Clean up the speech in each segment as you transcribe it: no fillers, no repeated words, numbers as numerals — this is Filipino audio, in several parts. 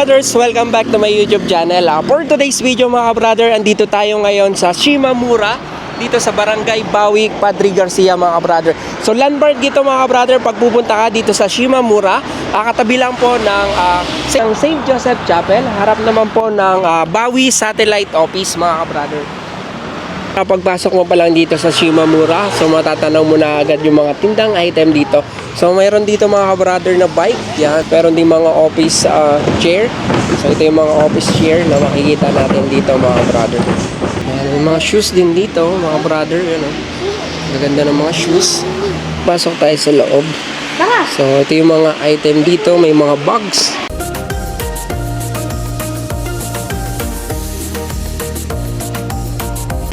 brothers, welcome back to my YouTube channel. For today's video mga brother, andito tayo ngayon sa Shimamura, dito sa Barangay Bawi, Padre Garcia mga brother. So landmark dito mga brother, pag pupunta ka dito sa Shimamura, katabi lang po ng St. Joseph Chapel, harap naman po ng Bawi Satellite Office mga brother. Pagpasok mo pa lang dito sa Shimamura, so matatanaw mo na agad yung mga tindang item dito. So mayroon dito mga brother na bike, yan. Meron din mga office chair. So ito yung mga office chair na makikita natin dito mga brother. Yan, may mga shoes din dito mga brother, yun, oh. Maganda ng mga shoes. Pasok tayo sa loob. So ito yung mga item dito, may mga bags.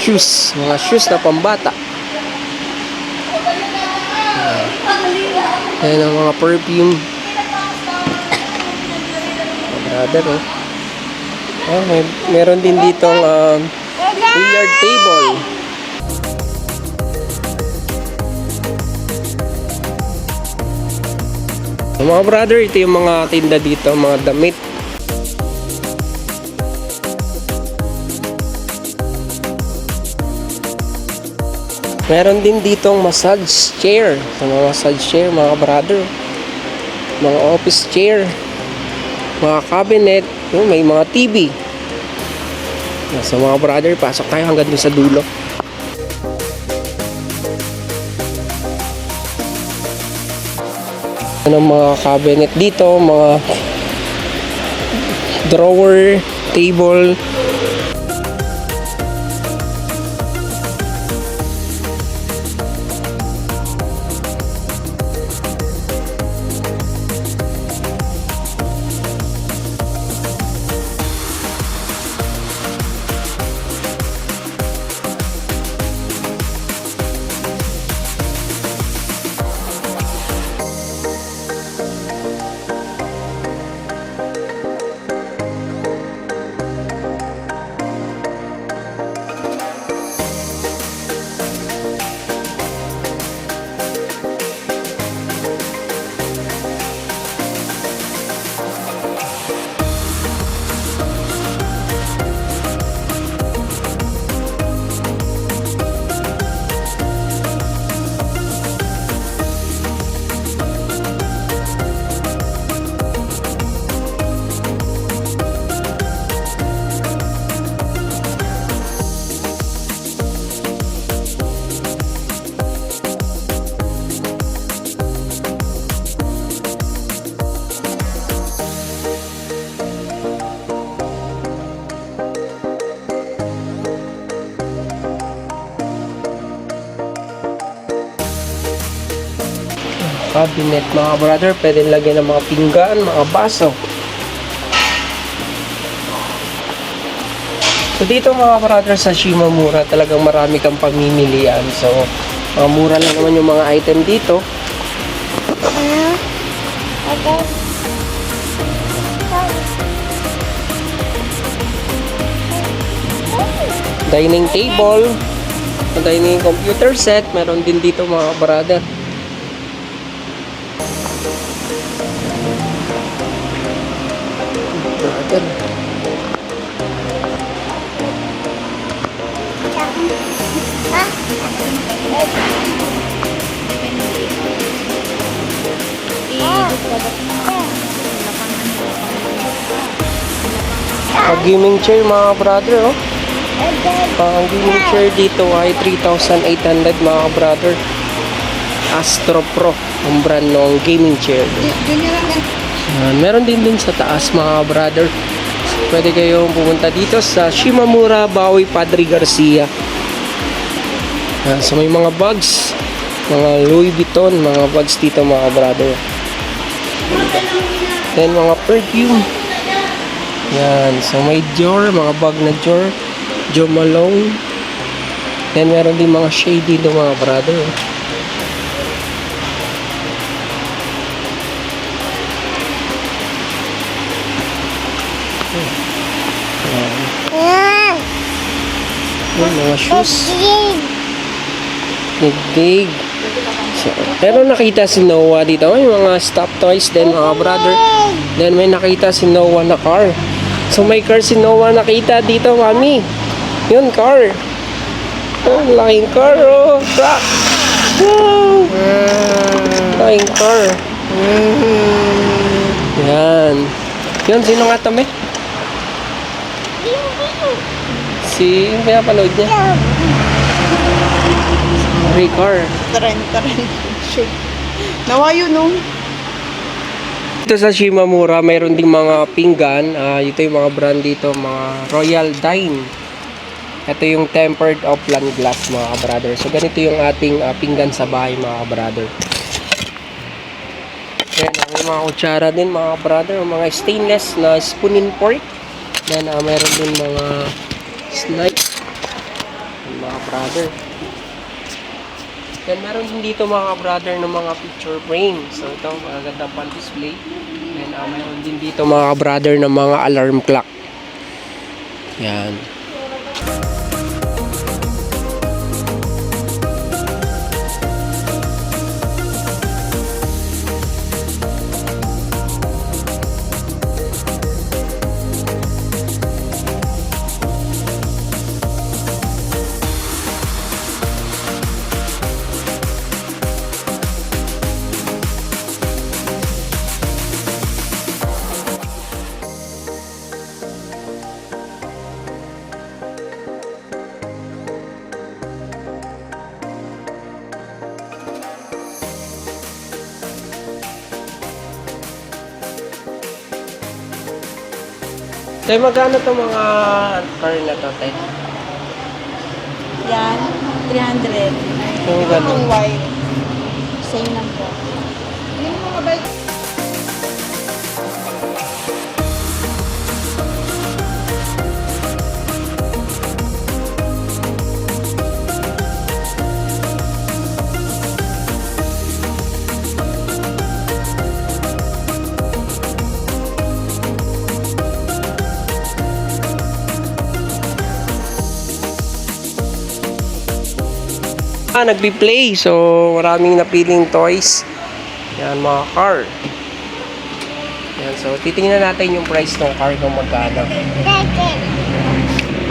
Shoes, mga shoes na pambata. Ayan ang mga perfume. Brother, oh. Meron din ditong billiard table. Mga brother, ito yung mga tinda dito, mga damit. Meron din ditong massage chair. So, mga massage chair, mga brother. Mga office chair. Mga cabinet. May mga TV. So, mga brother, pasok tayo hanggang dun sa dulo. Ano mga cabinet dito, mga drawer, table. Cabinet mga brother, pwede lagyan ng mga pinggan, mga baso. So dito mga brother sa Shimamura, talagang marami kang pamimilian. So mura lang naman yung mga item dito. Dining table, dining computer set, meron din dito mga brother. Gaming chair mga brother, oh. Ang gaming chair dito ay 3,800 mga brother. Astro Pro ang brand ng gaming chair. Meron din dun sa taas mga brother. Pwede kayong pumunta dito sa Shimamura, Bawi, Padre Garcia. So may mga bags, mga Louis Vuitton, mga bags dito mga brother. Then mga perfume. Yan, so may Dior, mga bag na Dior, Jo Malone. Then meron din mga shade dito mga brother. Yan, mga shoes. Dig. So, pero nakita si Noah dito. May mga stop toys din mga brother. Then may nakita si Noah na car. So may car si Noah nakita dito, mami. Yun, car. Oh, laking car, oh. Truck. Wow. Laking car. Yan. Yun, sino nga to, me? Si, yung pinapanood niya. Car. Taren. Shoot. Nawa yun, no? Dito sa Shimamura, mayroon ding mga pinggan. Ito yung mga brand dito, mga Royal Dine. Ito yung tempered Oplan glass, mga brother. So, ganito yung ating pinggan sa bahay, mga brother. Then, may mga kutsara din, mga brother. Mga stainless na spoon and fork. Then, mayroon din mga snipe, mga brother. Then, meron din dito mga brother ng mga picture frame. So, ito, magaganda pang display. Then, meron din dito mga brother ng mga alarm clock. Yan. Tay, magkano to mga car na to, tay? Yan, 300. Yung ganun. Yung white. Same lang po. Yung mga bike. Nagbi-play. So, maraming napiling toys. Yan, mga car. Yan, so, titingnan natin yung price ng car kung magkano.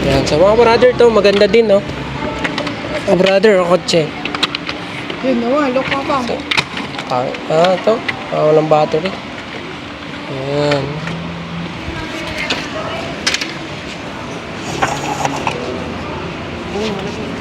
Yan, so mga brother to, maganda din, no? Oh, brother, ang kotse. Yun, nawa. Look ka pa. So, ito. Walang battery. Yan. Malaki.